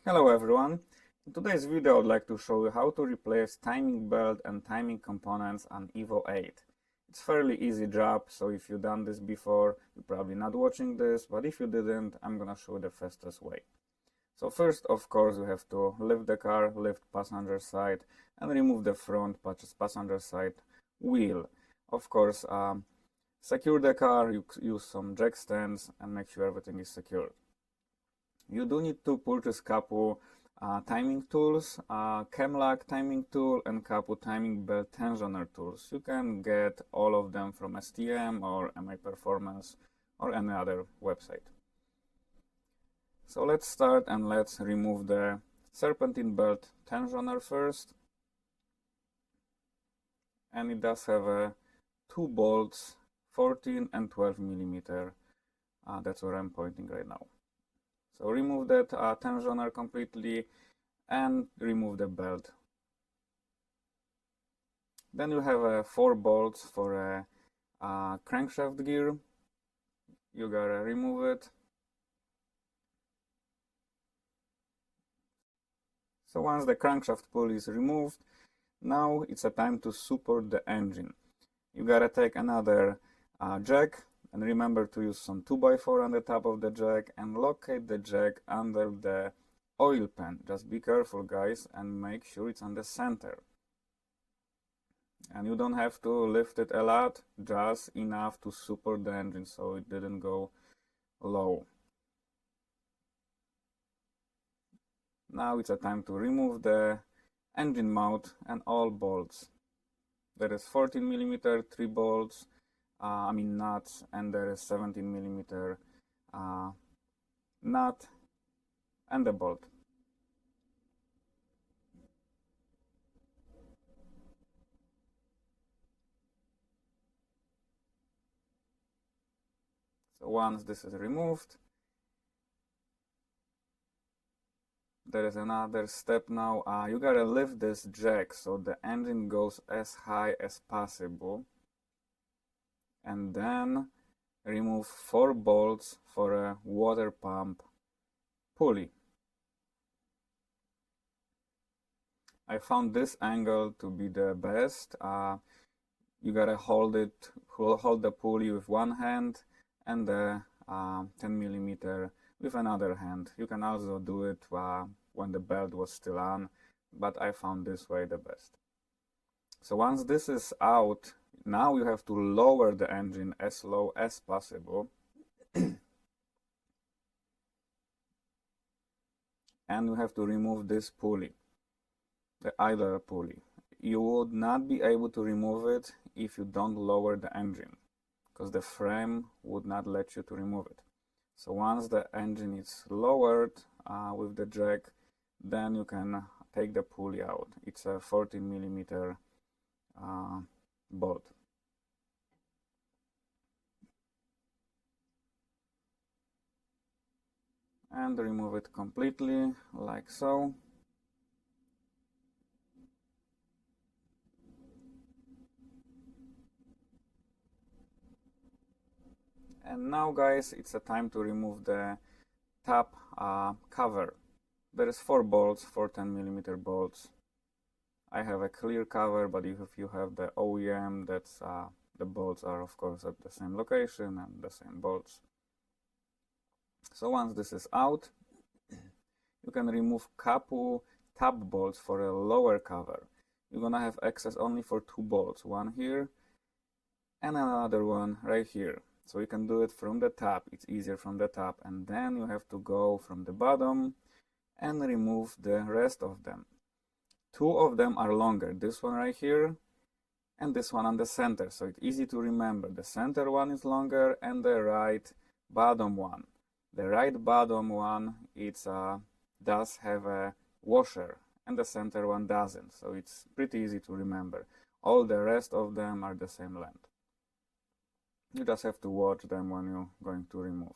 Hello everyone. In today's video I would like to show you how to replace timing belt and timing components on Evo 8. It's fairly easy job, so if you've done this before, you're probably not watching this, but if you didn't, I'm gonna show you the fastest way. So first, of course, you have to lift the car, lift passenger side, and remove the front passenger side wheel. Of course, secure the car, use some jack stands, and make sure everything is secure. You do need to purchase couple timing tools, Chemlock timing tool and couple timing belt tensioner tools. You can get all of them from STM or MI Performance or any other website. So let's start and let's remove the serpentine belt tensioner first. And it does have two bolts, 14 and 12 millimeter. That's where I'm pointing right now. So remove that tensioner completely and remove the belt. Then you have 4 bolts for a crankshaft gear. You gotta remove it. So once the crankshaft pulley is removed, now it's a time to support the engine. You gotta take another jack and remember to use some 2x4 on the top of the jack and locate the jack under the oil pan. Just be careful guys and make sure it's on the center. And you don't have to lift it a lot, just enough to support the engine so it didn't go low. Now it's a time to remove the engine mount and all bolts. There is 14 millimeter 3 bolts, nuts, and there is 17 millimeter nut and the bolt. So once this is removed, there is another step now. You gotta lift this jack so the engine goes as high as possible. And then remove 4 bolts for a water pump pulley. I found this angle to be the best. You gotta hold the pulley with one hand and the 10 millimeter with another hand. You can also do it when the belt was still on, but I found this way the best. So once this is out, now you have to lower the engine as low as possible. And you have to remove this pulley, the idler pulley. You would not be able to remove it if you don't lower the engine, because the frame would not let you to remove it. So once the engine is lowered with the jack, then you can take the pulley out. It's a 14 millimeter bolt. And remove it completely, like so. And now guys, it's a time to remove the top cover. There is 4 bolts, 4 10 millimeter bolts. I have a clear cover, but if you have the OEM, that's the bolts are of course at the same location and the same bolts. So once this is out, you can remove couple top bolts for a lower cover. You're gonna have access only for 2 bolts, one here and another one right here. So you can do it from the top, it's easier from the top, and then you have to go from the bottom and remove the rest of them. 2 of them are longer, this one right here and this one on the center, so it's easy to remember. The center one is longer and the right bottom one. The right bottom one does have a washer and the center one doesn't, so it's pretty easy to remember. All the rest of them are the same length. You just have to watch them when you're going to remove.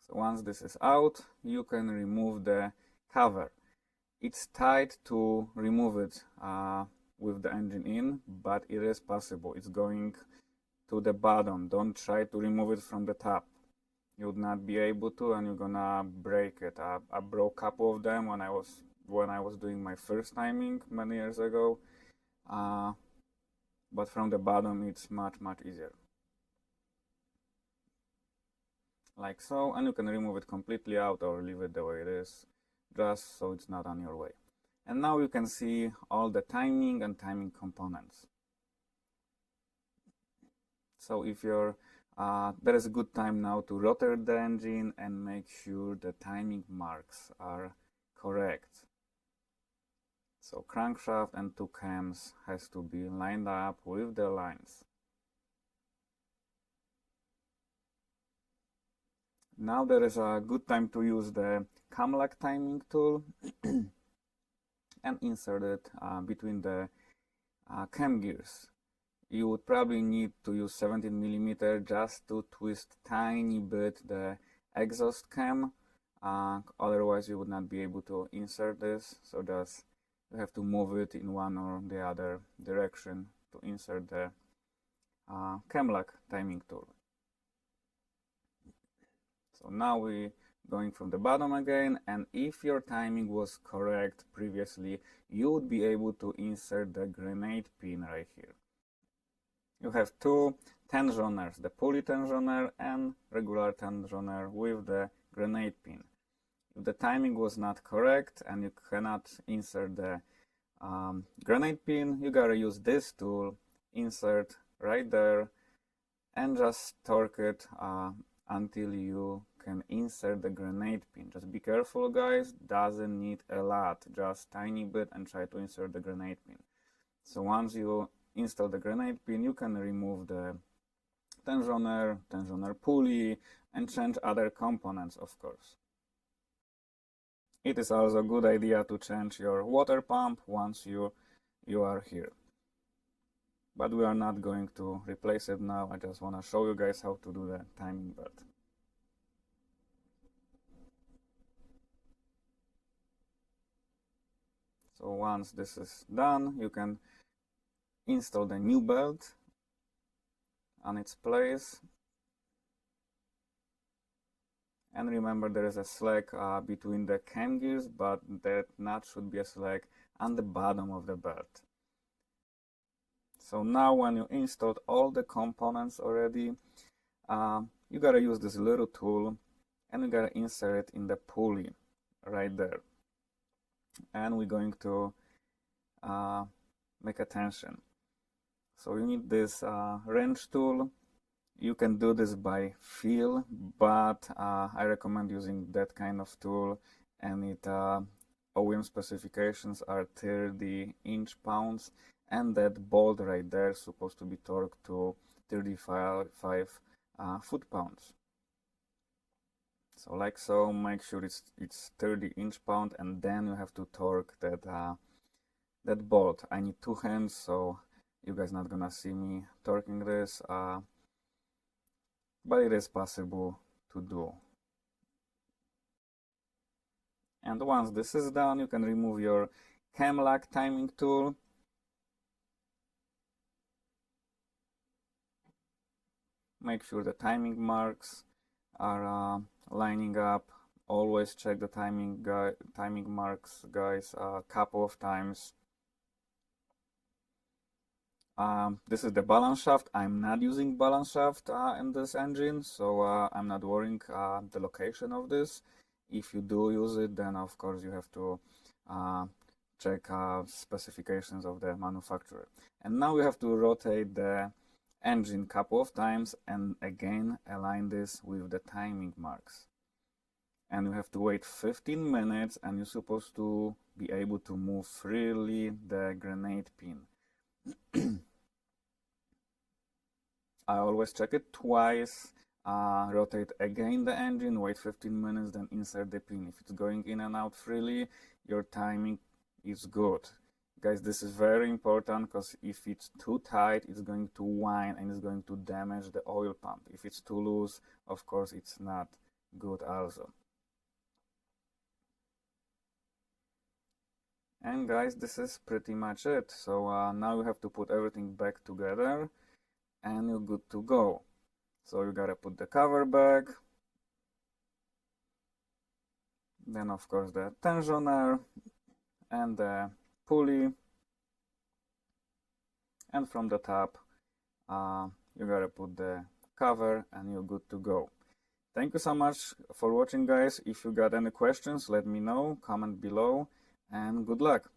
So once this is out, you can remove the cover. It's tight to remove it with the engine in, but it is possible. It's going to the bottom. Don't try to remove it from the top. you would not be able to, and you're gonna break it. I broke a couple of them when I was doing my first timing many years ago, but from the bottom it's much easier, like so. And you can remove it completely out or leave it the way it is, just so it's not on your way. And now you can see all the timing and timing components. So if you're there is a good time now to rotate the engine and make sure the timing marks are correct. So crankshaft and two cams has to be lined up with the lines. Now there is a good time to use the cam-lock timing tool and insert it between the cam gears. You would probably need to use 17mm just to twist tiny bit the exhaust cam, otherwise you would not be able to insert this. So just you have to move it in one or the other direction to insert the cam-lock timing tool. So now we going from the bottom again, and if your timing was correct previously, you would be able to insert the grenade pin right here. You have two tensioners, the pulley tensioner and regular tensioner with the grenade pin. If the timing was not correct and you cannot insert the grenade pin, you gotta use this tool, insert right there, and just torque it until you can insert the grenade pin. Just be careful, guys, doesn't need a lot, just tiny bit, and try to insert the grenade pin. So once you install the grenade pin, you can remove the tensioner pulley, and change other components, of course. It is also a good idea to change your water pump once you are here. But we are not going to replace it now. I just want to show you guys how to do the timing belt. So once this is done, you can install the new belt on its place. And remember, there is a slack between the cam gears, but that nut should be a slack on the bottom of the belt. So now when you installed all the components already, you gotta use this little tool and you gotta insert it in the pulley right there. And we're going to make a tension. So you need this wrench tool. You can do this by feel, but I recommend using that kind of tool, and it OEM specifications are 30 inch-pounds, and that bolt right there is supposed to be torqued to 35 foot-pounds. So like so, make sure it's 30 inch-pound, and then you have to torque that bolt. I need two hands, so you guys not gonna see me torquing this, but it is possible to do. And once this is done, you can remove your cam-lock timing tool. Make sure the timing marks are lining up. Always check the timing marks, guys, a couple of times. This is the balance shaft. I'm not using balance shaft in this engine, so I'm not worrying the location of this. If you do use it, then of course you have to check specifications of the manufacturer. And now we have to rotate the engine a couple of times and again align this with the timing marks. And you have to wait 15 minutes, and you're supposed to be able to move freely the grenade pin. I always check it twice, rotate again the engine, wait 15 minutes, then insert the pin. If it's going in and out freely, your timing is good. Guys, this is very important, because if it's too tight, it's going to whine and it's going to damage the oil pump. If it's too loose, of course, it's not good also. And guys, this is pretty much it. So now you have to put everything back together and you're good to go. So you gotta put the cover back, Then of course the tensioner and the pulley, and from the top you gotta put the cover and you're good to go. Thank you so much for watching, guys. If you got any questions, let me know, comment below, and good luck.